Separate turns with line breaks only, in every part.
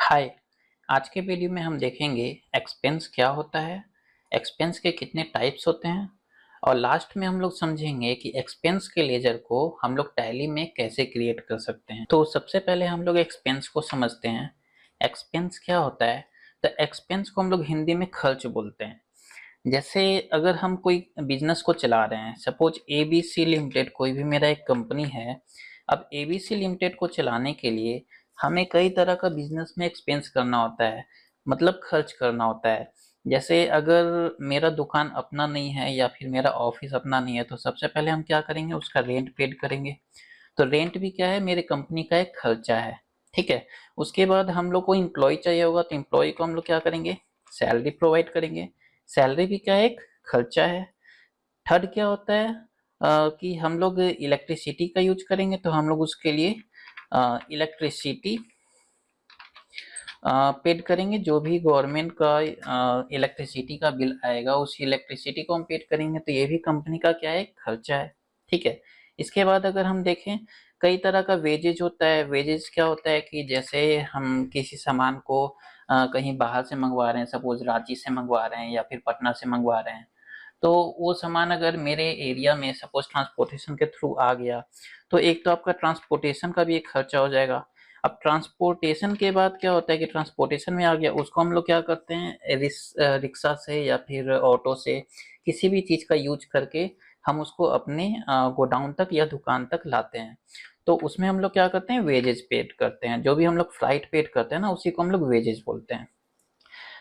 हाय। आज के वीडियो में हम देखेंगे एक्सपेंस क्या होता है, एक्सपेंस के कितने टाइप्स होते हैं और लास्ट में हम लोग समझेंगे कि एक्सपेंस के लेजर को हम लोग टैली में कैसे क्रिएट कर सकते हैं। तो सबसे पहले हम लोग एक्सपेंस को समझते हैं। एक्सपेंस क्या होता है? तो एक्सपेंस को हम लोग हिंदी में खर्च बोलते हैं। जैसे अगर हम कोई बिजनेस को चला रहे हैं, सपोज एबीसी लिमिटेड कोई भी मेरा एक कंपनी है। अब एबीसी लिमिटेड को चलाने के लिए हमें कई तरह का बिजनेस में एक्सपेंस करना होता है, मतलब खर्च करना होता है। जैसे अगर मेरा दुकान अपना नहीं है या फिर मेरा ऑफिस अपना नहीं है तो सबसे पहले हम क्या करेंगे, उसका रेंट पेड करेंगे। तो रेंट भी क्या है, मेरे कंपनी का एक खर्चा है। ठीक है। उसके बाद हम लोग को एम्प्लॉय चाहिए होगा तो एम्प्लॉय को हम लोग क्या करेंगे, सैलरी प्रोवाइड करेंगे। सैलरी भी क्या है, एक खर्चा है। थर्ड क्या होता है कि हम लोग इलेक्ट्रिसिटी का यूज करेंगे तो हम लोग उसके लिए इलेक्ट्रिसिटी पेड करेंगे। जो भी गवर्नमेंट का इलेक्ट्रिसिटी का बिल आएगा उस इलेक्ट्रिसिटी को हम पेड करेंगे, तो ये भी कंपनी का क्या है, खर्चा है। ठीक है। इसके बाद अगर हम देखें, कई तरह का वेजेज होता है। वेजेज क्या होता है कि जैसे हम किसी सामान को कहीं बाहर से मंगवा रहे हैं, सपोज रांची से मंगवा रहे हैं या फिर पटना से मंगवा रहे हैं, तो वो सामान अगर मेरे एरिया में सपोज ट्रांसपोर्टेशन के थ्रू आ गया तो एक तो आपका ट्रांसपोर्टेशन का भी एक खर्चा हो जाएगा। अब ट्रांसपोर्टेशन के बाद क्या होता है कि ट्रांसपोर्टेशन में आ गया, उसको हम लोग क्या करते हैं, रिक्शा से या फिर ऑटो से किसी भी चीज का यूज करके हम उसको अपने गोडाउन तक या दुकान तक लाते हैं। तो उसमें हम लोग क्या करते हैं, वेजेज पेड करते हैं। जो भी हम लोग फ्लाइट पेड करते हैं ना, उसी को हम लोग वेजेज बोलते हैं।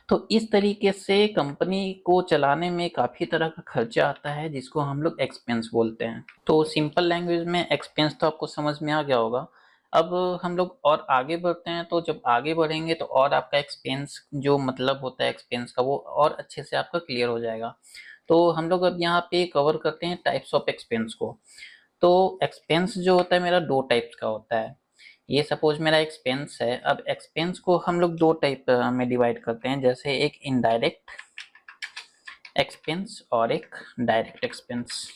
तो इस तरीके से कंपनी को चलाने में काफी तरह का खर्चा आता है जिसको हम लोग एक्सपेंस बोलते हैं। तो सिंपल लैंग्वेज में एक्सपेंस तो आपको समझ में आ गया होगा। अब हम लोग और आगे बढ़ते हैं, तो जब आगे बढ़ेंगे तो और आपका एक्सपेंस जो मतलब होता है एक्सपेंस का, वो और अच्छे से आपका क्लियर हो जाएगा। तो हम लोग अब यहाँ पे कवर करते हैं टाइप्स ऑफ एक्सपेंस को। तो एक्सपेंस जो होता है मेरा दो टाइप्स का होता है। ये सपोज मेरा एक्सपेंस है। अब एक्सपेंस को हम लोग दो टाइप में डिवाइड करते हैं, जैसे एक इनडायरेक्ट एक्सपेंस और एक डायरेक्ट एक्सपेंस।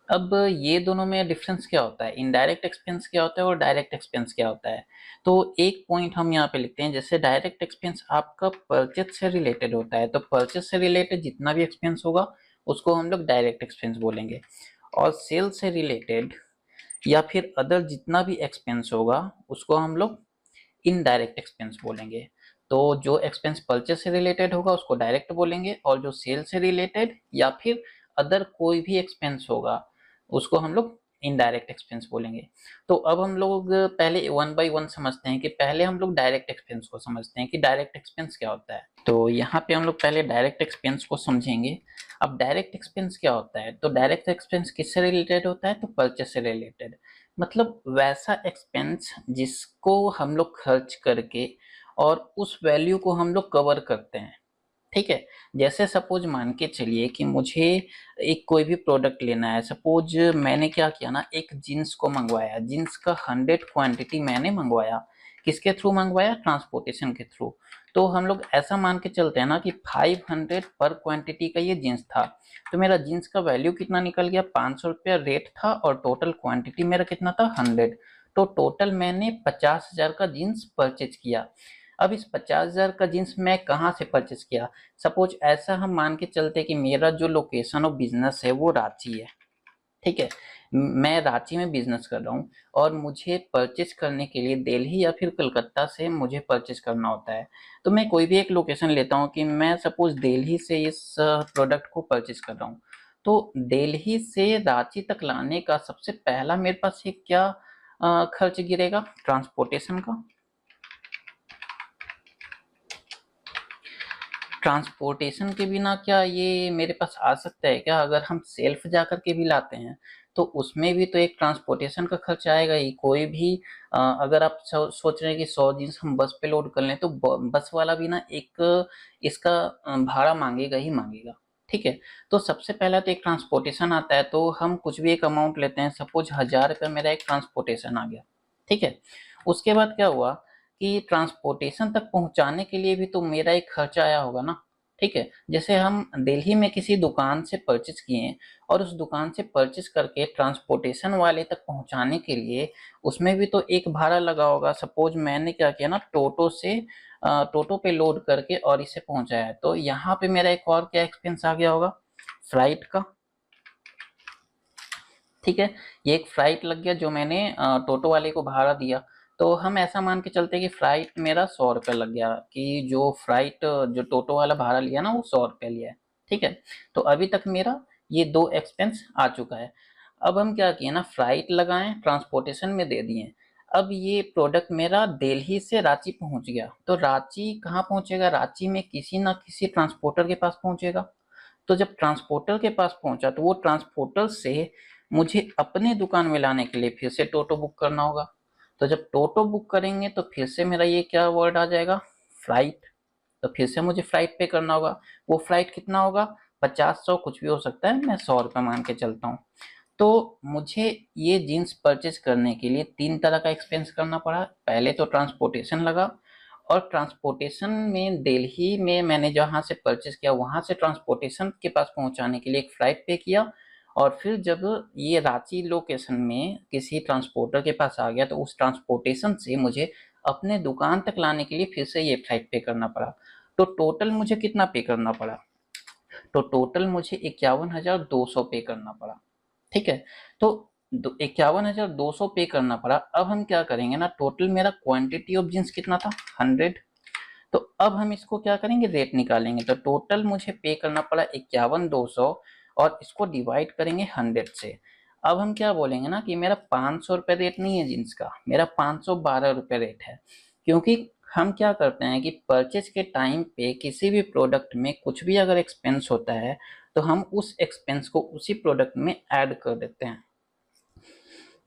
अब ये दोनों में डिफरेंस क्या होता है, इनडायरेक्ट एक्सपेंस क्या होता है और डायरेक्ट एक्सपेंस क्या होता है। तो एक पॉइंट हम यहाँ पे लिखते हैं, जैसे डायरेक्ट एक्सपेंस आपका परचेज से रिलेटेड होता है, तो परचेज से रिलेटेड जितना भी एक्सपेंस होगा उसको हम लोग डायरेक्ट एक्सपेंस बोलेंगे। और सेल से रिलेटेड या फिर अदर जितना भी एक्सपेंस होगा उसको हम लोग इनडायरेक्ट एक्सपेंस बोलेंगे। तो जो एक्सपेंस परचेज से रिलेटेड होगा उसको डायरेक्ट बोलेंगे, और जो सेल से रिलेटेड या फिर अदर कोई भी एक्सपेंस होगा उसको हम लोग इनडायरेक्ट एक्सपेंस बोलेंगे। तो अब हम लोग पहले वन बाय वन समझते हैं कि पहले हम लोग डायरेक्ट एक्सपेंस को समझते हैं कि डायरेक्ट एक्सपेंस क्या होता है। तो यहाँ पे हम लोग पहले डायरेक्ट एक्सपेंस को समझेंगे। अब डायरेक्ट एक्सपेंस क्या होता है, तो डायरेक्ट एक्सपेंस किससे रिलेटेड होता है, तो परचेज से रिलेटेड। मतलब वैसा एक्सपेंस जिसको हम लोग खर्च करके और उस वैल्यू को हम लोग कवर करते हैं। ठीक है। जैसे सपोज मान के चलिए कि मुझे एक कोई भी प्रोडक्ट लेना है। सपोज मैंने क्या किया ना, एक जीन्स को मंगवाया, जीन्स का 100 क्वांटिटी मैंने मंगवाया। किसके थ्रू मंगवाया, ट्रांसपोर्टेशन के थ्रू। तो हम लोग ऐसा मान के चलते हैं ना कि 500 पर क्वांटिटी का ये जीन्स था। तो मेरा जीन्स का वैल्यू कितना निकल गया, 500 रुपया रेट था और टोटल क्वांटिटी मेरा कितना था, 100। तो टोटल मैंने 50,000 का जीन्स परचेज किया। अब इस 50,000 का जीन्स मैं कहाँ से परचेज किया, सपोज ऐसा हम मान के चलते कि मेरा जो लोकेशन ऑफ बिजनेस है वो रांची है। ठीक है। मैं रांची में बिजनेस कर रहा हूँ और मुझे परचेज करने के लिए दिल्ली या फिर कलकत्ता से मुझे परचेज करना होता है। तो मैं कोई भी एक लोकेशन लेता हूँ कि मैं सपोज दिल्ली से इस प्रोडक्ट को परचेज कर रहा हूँ। तो दिल्ली से रांची तक लाने का सबसे पहला मेरे पास एक क्या खर्च गिरेगा, ट्रांसपोर्टेशन का। ट्रांसपोर्टेशन के बिना क्या ये मेरे पास आ सकता है क्या, अगर हम सेल्फ जाकर के भी लाते हैं तो उसमें भी तो एक ट्रांसपोर्टेशन का खर्च आएगा ही। कोई भी अगर आप सोच रहे हैं कि 100 जींस हम बस पे लोड कर लें तो बस वाला भी ना एक इसका भाड़ा मांगेगा ही मांगेगा। ठीक है। तो सबसे पहला तो एक ट्रांसपोर्टेशन आता है। तो हम कुछ भी एक अमाउंट लेते हैं, सपोज 1,000 रुपया मेरा एक ट्रांसपोर्टेशन आ गया। ठीक है। उसके बाद क्या हुआ कि ट्रांसपोर्टेशन तक पहुंचाने के लिए भी तो मेरा एक खर्चा आया होगा ना। ठीक है, जैसे हम दिल्ली में किसी दुकान से परचेज किए और उस दुकान से परचेज करके ट्रांसपोर्टेशन वाले तक पहुंचाने के लिए उसमें भी तो एक भाड़ा लगा होगा। सपोज मैंने क्या किया ना, टोटो पे लोड करके और इसे पहुंचाया, तो यहाँ पे मेरा एक और क्या एक्सपेंस आ गया होगा, फ्लाइट का। ठीक है, ये एक फ्लाइट लग गया जो मैंने टोटो वाले को भाड़ा दिया। तो हम ऐसा मान के चलते हैं कि फ्लाइट मेरा 100 रुपये लग गया, कि जो फ्लाइट जो टोटो वाला भाड़ा लिया ना वो 100 रुपये लिया है। ठीक है, तो अभी तक मेरा ये 2 एक्सपेंस आ चुका है। अब हम क्या किए ना, फ्लाइट लगाएं, ट्रांसपोर्टेशन में दे दिए। अब ये प्रोडक्ट मेरा दिल्ली से रांची पहुंच गया, तो रांची कहाँ पहुंचेगा, रांची में किसी ना किसी ट्रांसपोर्टर के पास पहुंचेगा। तो जब ट्रांसपोर्टर के पास पहुंचा तो वो ट्रांसपोर्टर से मुझे अपने दुकान में लाने के लिए फिर से टोटो बुक करना होगा। तो जब टोटो बुक करेंगे तो फिर से मेरा ये क्या वर्ड आ जाएगा, फ्लाइट। तो फिर से मुझे फ्लाइट पे करना होगा। वो फ्लाइट कितना होगा, 50-100 कुछ भी हो सकता है, मैं 100 रुपये मान के चलता हूँ। तो मुझे ये जीन्स परचेज करने के लिए 3 तरह का एक्सपेंस करना पड़ा। पहले तो ट्रांसपोर्टेशन लगा, और ट्रांसपोर्टेशन में दिल्ली में मैंने जहाँ से परचेज किया वहाँ से ट्रांसपोर्टेशन के पास पहुँचाने के लिए एक फ्लाइट पे किया। और फिर जब ये रांची लोकेशन में किसी ट्रांसपोर्टर के पास आ गया तो उस ट्रांसपोर्टेशन से मुझे अपने दुकान तक लाने के लिए फिर से ये फ्लाइट पे करना पड़ा। तो टोटल मुझे कितना पे करना पड़ा, तो टोटल मुझे 51,200 पे करना पड़ा। ठीक है, तो 51,200 पे करना पड़ा। अब हम क्या करेंगे ना, टोटल मेरा क्वांटिटी ऑफ जींस कितना था, 100। तो अब हम इसको क्या करेंगे, रेट निकालेंगे। तो टोटल मुझे पे करना पड़ा 51,200 और इसको डिवाइड करेंगे 100 से। अब हम क्या बोलेंगे ना कि मेरा 500 रुपये रेट नहीं है जींस का, मेरा 512 रुपये रेट है। क्योंकि हम क्या करते हैं कि परचेज के टाइम पे किसी भी प्रोडक्ट में कुछ भी अगर एक्सपेंस होता है तो हम उस एक्सपेंस को उसी प्रोडक्ट में ऐड कर देते हैं।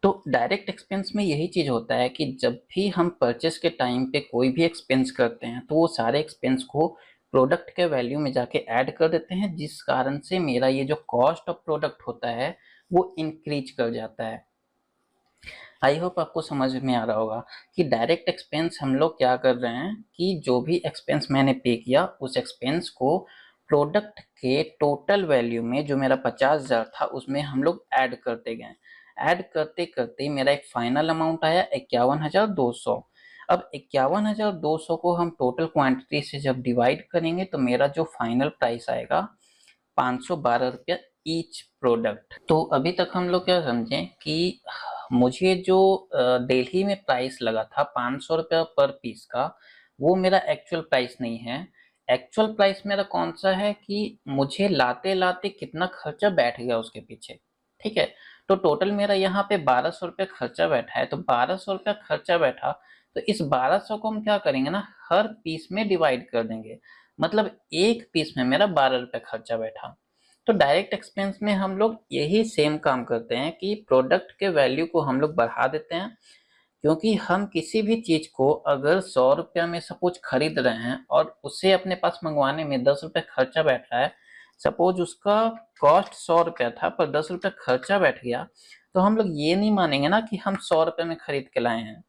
तो डायरेक्ट एक्सपेंस में यही चीज होता है कि जब भी हम परचेस के टाइम पे कोई भी एक्सपेंस करते हैं तो वो सारे एक्सपेंस को प्रोडक्ट के वैल्यू में जाके ऐड कर देते हैं, जिस कारण से मेरा ये जो कॉस्ट ऑफ प्रोडक्ट होता है वो इंक्रीज कर जाता है। आई होप आपको समझ में आ रहा होगा कि डायरेक्ट एक्सपेंस हम लोग क्या कर रहे हैं कि जो भी एक्सपेंस मैंने पे किया उस एक्सपेंस को प्रोडक्ट के टोटल वैल्यू में जो मेरा 50,000 था उसमें हम लोग ऐड करते गए। ऐड करते करते मेरा एक फाइनल अमाउंट आया 51,200। अब 51,200 को हम टोटल क्वांटिटी से जब डिवाइड करेंगे तो मेरा जो फाइनल प्राइस आएगा 512 रुपया ईच प्रोडक्ट। तो अभी तक हम लोग क्या समझे कि मुझे जो दिल्ली में प्राइस लगा था 500 रुपया पर पीस का, वो मेरा एक्चुअल प्राइस नहीं है। एक्चुअल प्राइस मेरा कौन सा है कि मुझे लाते लाते कितना खर्चा बैठ गया उसके पीछे। ठीक है, तो टोटल मेरा यहाँ पे 1,200 रुपया खर्चा बैठा है। तो 1,200 रुपया खर्चा बैठा, तो इस 1,200 को हम क्या करेंगे ना, हर पीस में डिवाइड कर देंगे। मतलब एक पीस में मेरा 12 रुपया खर्चा बैठा। तो डायरेक्ट एक्सपेंस में हम लोग यही सेम काम करते हैं कि प्रोडक्ट के वैल्यू को हम लोग बढ़ा देते हैं। क्योंकि हम किसी भी चीज को अगर 100 रुपया में सपोज खरीद रहे हैं और उसे अपने पास मंगवाने में 10 रुपये खर्चा बैठ रहा है, सपोज उसका कॉस्ट 100 रुपया था पर 10 रुपया खर्चा बैठ गया, तो हम लोग ये नहीं मानेंगे ना कि हम 100 रुपये में खरीद के लाए हैं,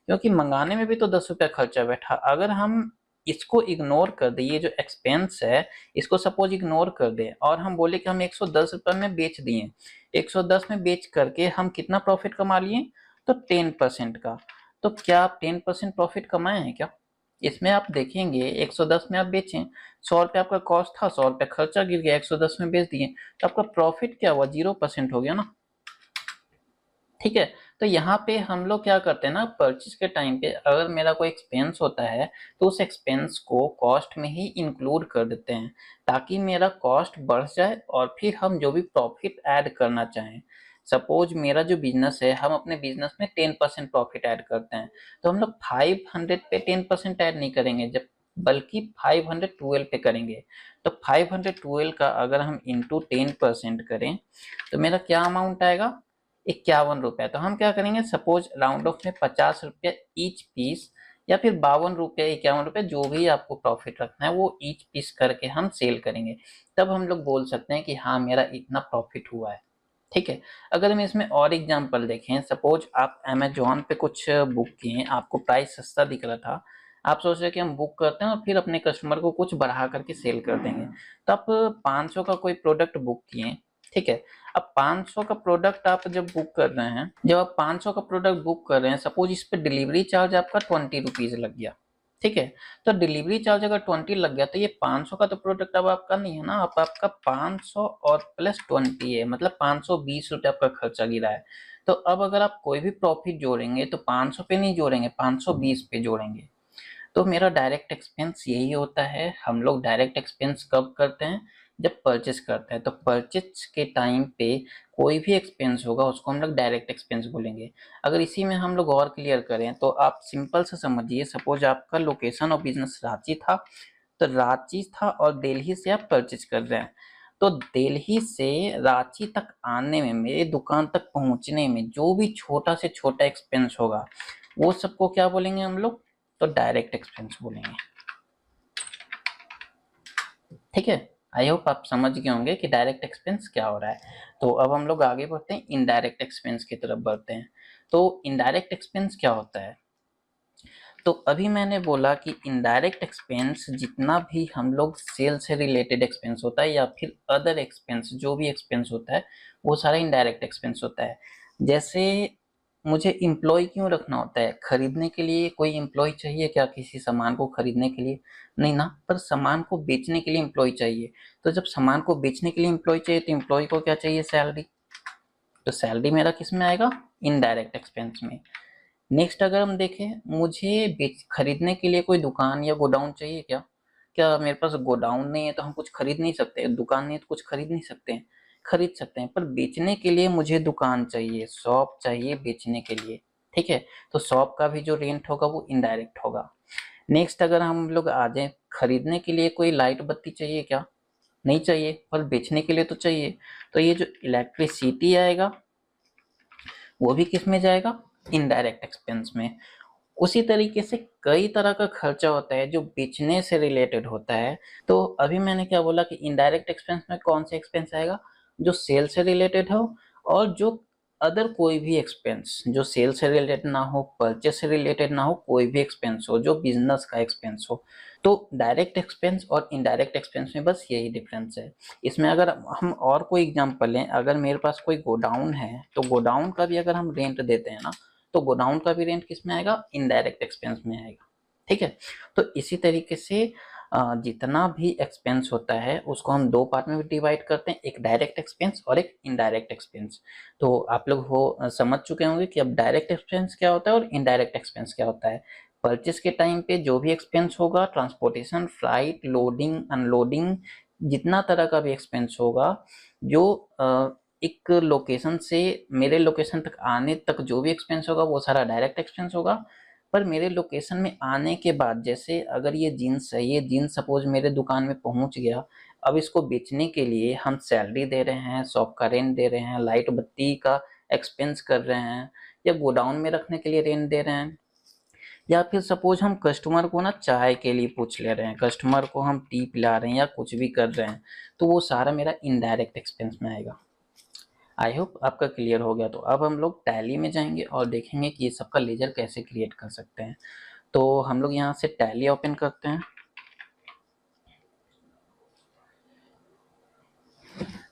क्योंकि मंगाने में भी तो 10 रुपया खर्चा बैठा। अगर हम इसको इग्नोर कर दे, ये जो एक्सपेंस है इसको सपोज इग्नोर कर दे और हम बोले कि हम 110 रुपये में बेच दिए, 110 में बेच करके हम कितना प्रॉफिट कमा लिए, तो 10% का। तो क्या आप 10% प्रॉफिट कमाए हैं क्या, इसमें आप देखेंगे 110 में आप बेचें, 100 रुपये आपका कॉस्ट था, 100 रुपये खर्चा गिर गया, 110 में बेच दिए, तो आपका प्रॉफिट क्या हुआ, 0% हो गया ना। ठीक है, तो यहाँ पे हम लोग क्या करते हैं ना, परचेज के टाइम पे अगर मेरा कोई एक्सपेंस होता है तो उस एक्सपेंस को कॉस्ट में ही इंक्लूड कर देते हैं, ताकि मेरा कॉस्ट बढ़ जाए और फिर हम जो भी प्रॉफिट ऐड करना चाहें। सपोज मेरा जो बिजनेस है, हम अपने बिजनेस में 10% प्रॉफिट ऐड करते हैं, तो हम लोग 500 पे 10% ऐड नहीं करेंगे, जब बल्कि 512 पे करेंगे। तो 512 का अगर हम इंटू 10% करें तो मेरा क्या अमाउंट आएगा, 51 रुपया। तो हम क्या करेंगे, सपोज राउंड ऑफ में 50 रुपया ईच पीस, या फिर 52 रुपया, 51 रुपया, जो भी आपको प्रॉफिट रखना है वो ईच पीस करके हम सेल करेंगे। तब हम लोग बोल सकते हैं कि हाँ मेरा इतना प्रॉफिट हुआ है। ठीक है, अगर हम इसमें और एग्जांपल देखें, सपोज आप अमेजोन पे कुछ बुक किए, आपको प्राइस सस्ता दिख रहा था, आप सोच रहे हैं कि हम बुक करते हैं और फिर अपने कस्टमर को कुछ बढ़ा करके सेल कर देंगे। तो आप 500 का कोई प्रोडक्ट बुक किए, ठीक है। अब 500 का प्रोडक्ट आप जब बुक कर रहे हैं, जब आप 500 का प्रोडक्ट बुक कर रहे हैं, सपोज इस पे डिलीवरी चार्ज आपका 20 रुपीज लग गया, ठीक है। तो डिलीवरी चार्ज अगर 20 लग गया तो ये 500 का तो प्रोडक्ट अब आपका नहीं है ना, अब आपका 500 और प्लस 20 है, मतलब 520 रुपये आपका खर्चा गिरा है। तो अब अगर आप कोई भी प्रॉफिट जोड़ेंगे तो 500 पे नहीं जोड़ेंगे, 520 पे जोड़ेंगे। तो मेरा डायरेक्ट एक्सपेंस यही होता है। हम लोग डायरेक्ट एक्सपेंस कब करते हैं, जब परचेस करते हैं। तो परचेस के टाइम पे कोई भी एक्सपेंस होगा उसको हम लोग डायरेक्ट एक्सपेंस बोलेंगे। अगर इसी में हम लोग और क्लियर करें तो आप सिंपल से समझिए, सपोज आपका लोकेशन ऑफ बिजनेस रांची था, तो रांची था और दिल्ली से आप परचेज कर रहे हैं। तो दिल्ली से रांची तक आने में, मेरे दुकान तक पहुंचने में जो भी छोटा से छोटा एक्सपेंस होगा वो सबको क्या बोलेंगे हम लोग, तो डायरेक्ट एक्सपेंस बोलेंगे, ठीक है। आई होप आप समझ गए होंगे कि डायरेक्ट एक्सपेंस क्या हो रहा है। तो अब हम लोग आगे बढ़ते हैं, इनडायरेक्ट एक्सपेंस की तरफ बढ़ते हैं। तो इनडायरेक्ट एक्सपेंस क्या होता है, तो अभी मैंने बोला कि इनडायरेक्ट एक्सपेंस जितना भी हम लोग सेल से रिलेटेड एक्सपेंस होता है या फिर अदर एक्सपेंस, जो भी एक्सपेंस होता है वो सारा इनडायरेक्ट एक्सपेंस होता है। जैसे मुझे इम्प्लॉय क्यों रखना होता है, खरीदने के लिए कोई इम्प्लॉय चाहिए क्या किसी सामान को खरीदने के लिए, नहीं ना, पर सामान को बेचने के लिए इम्प्लॉय चाहिए। तो जब सामान को बेचने के लिए इम्प्लॉय चाहिए तो इम्प्लॉय को क्या चाहिए, सैलरी। तो सैलरी मेरा किस में आएगा, इनडायरेक्ट एक्सपेंस में। नेक्स्ट अगर हम देखें, मुझे बेच खरीदने के लिए कोई दुकान या गोडाउन चाहिए क्या, क्या मेरे पास गोडाउन नहीं है तो हम कुछ खरीद नहीं सकते, दुकान नहीं है तो कुछ खरीद नहीं सकते हैं, खरीद सकते हैं। पर बेचने के लिए मुझे दुकान चाहिए, शॉप चाहिए बेचने के लिए, ठीक है। तो शॉप का भी जो रेंट होगा वो इनडायरेक्ट होगा। नेक्स्ट अगर हम लोग आ जाए, खरीदने के लिए कोई लाइट बत्ती चाहिए क्या, नहीं चाहिए, पर बेचने के लिए तो चाहिए। तो ये जो इलेक्ट्रिसिटी आएगा वो भी किस में जाएगा, इनडायरेक्ट एक्सपेंस में। उसी तरीके से कई तरह का खर्चा होता है जो बेचने से रिलेटेड होता है। तो अभी मैंने क्या बोला कि इनडायरेक्ट एक्सपेंस में कौन सा एक्सपेंस आएगा, जो सेल से रिलेटेड हो, और जो अदर कोई भी एक्सपेंस जो सेल से रिलेटेड ना हो, परचेस से रिलेटेड ना हो, कोई भी एक्सपेंस हो जो बिजनेस का एक्सपेंस हो। तो डायरेक्ट एक्सपेंस और इनडायरेक्ट एक्सपेंस में बस यही डिफरेंस है। इसमें अगर हम और कोई एग्जांपल लें, अगर मेरे पास कोई गोडाउन है तो गोडाउन का भी अगर हम रेंट देते हैं ना, तो गोडाउन का भी रेंट किस में आएगा, इनडायरेक्ट एक्सपेंस में आएगा, ठीक है। तो इसी तरीके से जितना भी एक्सपेंस होता है उसको हम दो पार्ट में डिवाइड करते हैं, एक डायरेक्ट एक्सपेंस और एक इनडायरेक्ट एक्सपेंस। तो आप लोग समझ चुके होंगे कि अब डायरेक्ट एक्सपेंस क्या होता है और इनडायरेक्ट एक्सपेंस क्या होता है। परचेस के टाइम पे जो भी एक्सपेंस होगा, ट्रांसपोर्टेशन, फ्लाइट, लोडिंग, अनलोडिंग, जितना तरह का भी एक्सपेंस होगा, जो एक लोकेशन से मेरे लोकेशन तक आने तक जो भी एक्सपेंस होगा वो सारा डायरेक्ट एक्सपेंस होगा। पर मेरे लोकेशन में आने के बाद, जैसे अगर ये जीन्स है, ये जीन्स सपोज मेरे दुकान में पहुंच गया, अब इसको बेचने के लिए हम सैलरी दे रहे हैं, शॉप का रेंट दे रहे हैं, लाइट बत्ती का एक्सपेंस कर रहे हैं, या गोडाउन में रखने के लिए रेंट दे रहे हैं, या फिर सपोज हम कस्टमर को ना चाय के लिए पूछ ले रहे हैं, कस्टमर को हम टी पिला रहे हैं या कुछ भी कर रहे हैं, तो वो सारा मेरा इनडायरेक्ट एक्सपेंस में आएगा। आई होप आपका क्लियर हो गया। तो अब हम लोग टैली में जाएंगे और देखेंगे कि ये सबका लेजर कैसे क्रिएट कर सकते हैं। तो हम लोग यहाँ से टैली ओपन करते हैं।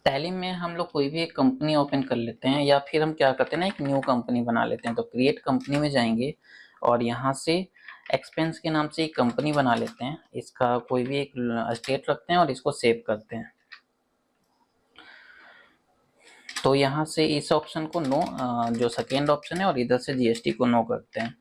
टैली में हम लोग कोई भी एक कंपनी ओपन कर लेते हैं, या फिर हम क्या करते हैं ना, एक न्यू कंपनी बना लेते हैं। तो क्रिएट कंपनी में जाएंगे और यहाँ से एक्सपेंस के नाम से एक कंपनी बना लेते हैं, इसका कोई भी एक स्टेट रखते हैं और इसको सेव करते हैं। तो यहाँ से इस ऑप्शन को नो, जो सेकेंड ऑप्शन है, और इधर से जीएसटी को नो करते हैं।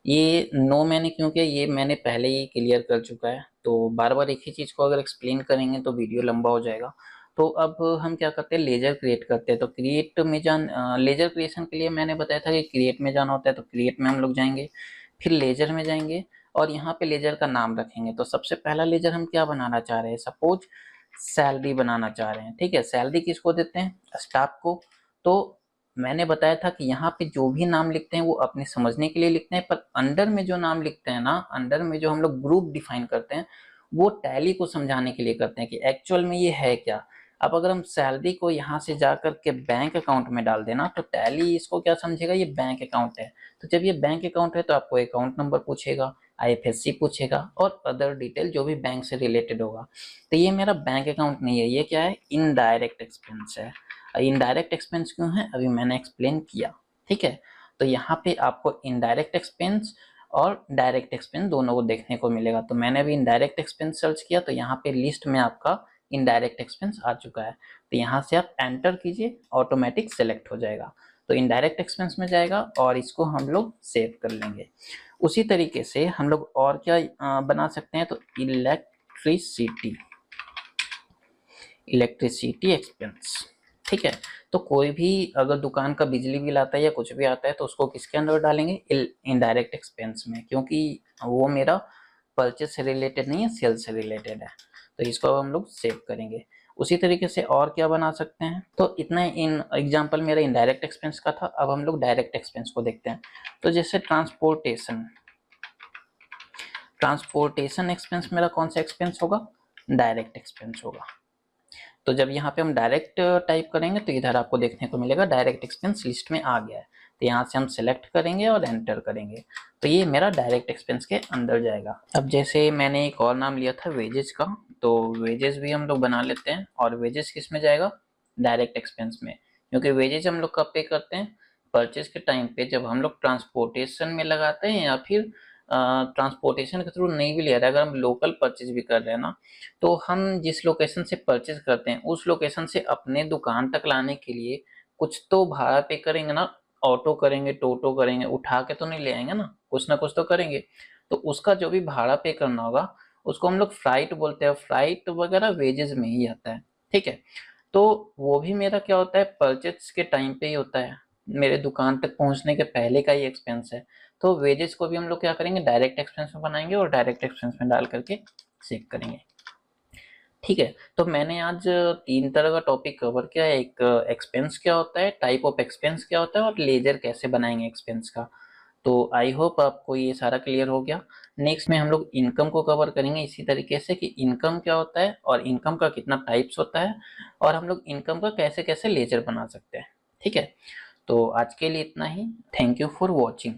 ये नो मैंने क्यों किया, ये मैंने पहले ही क्लियर कर चुका है, तो बार बार एक ही चीज़ को अगर एक्सप्लेन करेंगे तो वीडियो लंबा हो जाएगा। तो अब हम क्या करते हैं, लेजर क्रिएट करते हैं। तो क्रिएट में लेजर क्रिएशन के लिए मैंने बताया था कि क्रिएट में जाना होता है। तो क्रिएट में हम लोग जाएंगे, फिर लेजर में जाएंगे और यहाँ पे लेजर का नाम रखेंगे। तो सबसे पहला लेजर हम क्या बनाना चाह रहे हैं, सपोज सैलरी बनाना चाह रहे हैं, ठीक है। सैलरी किसको देते हैं, स्टाफ को। तो मैंने बताया था कि यहाँ पे जो भी नाम लिखते हैं वो अपने समझने के लिए लिखते हैं, पर अंडर में जो नाम लिखते हैं ना, अंडर में जो हम लोग ग्रुप डिफाइन करते हैं वो टैली को समझाने के लिए करते हैं कि एक्चुअल में ये है क्या। अब अगर हम सैलरी को यहाँ से जाकर के बैंक अकाउंट में डाल देना तो टैली इसको क्या समझेगा, ये बैंक अकाउंट है। तो जब ये बैंक अकाउंट है तो आपको अकाउंट नंबर पूछेगा, IFSC पूछेगा और अदर डिटेल जो भी बैंक से रिलेटेड होगा। तो ये मेरा बैंक अकाउंट नहीं है, ये क्या है, इनडायरेक्ट एक्सपेंस है। इनडायरेक्ट एक्सपेंस क्यों है अभी मैंने एक्सप्लेन किया, ठीक है। तो यहाँ पे आपको इनडायरेक्ट एक्सपेंस और डायरेक्ट एक्सपेंस दोनों को देखने को मिलेगा। तो मैंने अभी इनडायरेक्ट एक्सपेंस सर्च किया तो यहाँ पे लिस्ट में आपका इनडायरेक्ट एक्सपेंस आ चुका है। तो यहाँ से आप एंटर कीजिए, ऑटोमेटिक सेलेक्ट हो जाएगा, तो इनडायरेक्ट एक्सपेंस में जाएगा और इसको हम लोग सेव कर लेंगे। उसी तरीके से हम लोग और क्या बना सकते हैं, तो इलेक्ट्रिसिटी एक्सपेंस, ठीक है। तो कोई भी अगर दुकान का बिजली बिल आता है या कुछ भी आता है तो उसको किसके अंदर डालेंगे, इनडायरेक्ट एक्सपेंस में, क्योंकि वो मेरा परचेज से रिलेटेड नहीं है, सेल से रिलेटेड है। तो इसको हम लोग सेव करेंगे। उसी तरीके से और क्या बना सकते हैं, तो इतना इन एग्जांपल मेरा इनडायरेक्ट एक्सपेंस का था। अब हम लोग डायरेक्ट एक्सपेंस को देखते हैं। तो जैसे ट्रांसपोर्टेशन एक्सपेंस मेरा कौन सा एक्सपेंस होगा, डायरेक्ट एक्सपेंस होगा। तो जब यहाँ पे हम डायरेक्ट टाइप करेंगे तो इधर आपको देखने को मिलेगा डायरेक्ट एक्सपेंस लिस्ट में आ गया है। तो यहाँ से हम सेलेक्ट करेंगे और एंटर करेंगे, तो ये मेरा डायरेक्ट एक्सपेंस के अंदर जाएगा। अब जैसे मैंने एक और नाम लिया था वेजेस का, तो वेजेस भी हम लोग बना लेते हैं। और वेजेस किस में जाएगा, डायरेक्ट एक्सपेंस में, क्योंकि वेजेस हम लोग कब पे करते हैं, परचेज के टाइम पे, जब हम लोग ट्रांसपोर्टेशन में लगाते हैं या फिर ट्रांसपोर्टेशन के थ्रू नहीं भी ले रहे, अगर हम लोकल परचेज भी कर रहे हैं ना, तो हम जिस लोकेशन से परचेज करते हैं उस लोकेशन से अपने दुकान तक लाने के लिए कुछ तो भाड़ा पे करेंगे ना, ऑटो करेंगे, टोटो करेंगे, उठा के तो नहीं ले आएंगे ना कुछ तो करेंगे। तो उसका जो भी भाड़ा पे करना होगा उसको हम लोग फ्राइट बोलते हैं। फ्राइट वगैरह वेजेस में ही आता है, ठीक है। तो वो भी मेरा क्या होता है, परचेज के टाइम पे ही होता है, मेरे दुकान तक पहुंचने के पहले का ही एक्सपेंस है। तो वेजेस को भी हम लोग क्या करेंगे, डायरेक्ट एक्सपेंस में बनाएंगे और डायरेक्ट एक्सपेंस में डाल करके सेव करेंगे, ठीक है। तो मैंने आज 3 तरह का टॉपिक कवर किया है। एक एक्सपेंस क्या होता है, टाइप ऑफ एक्सपेंस क्या होता है, और लेजर कैसे बनाएंगे एक्सपेंस का। तो आई होप आपको ये सारा क्लियर हो गया। नेक्स्ट में हम लोग इनकम को कवर करेंगे इसी तरीके से कि इनकम क्या होता है और इनकम का कितना टाइप्स होता है, और हम लोग इनकम का कैसे कैसे लेजर बना सकते हैं, ठीक है। तो आज के लिए इतना ही। Thank you for watching.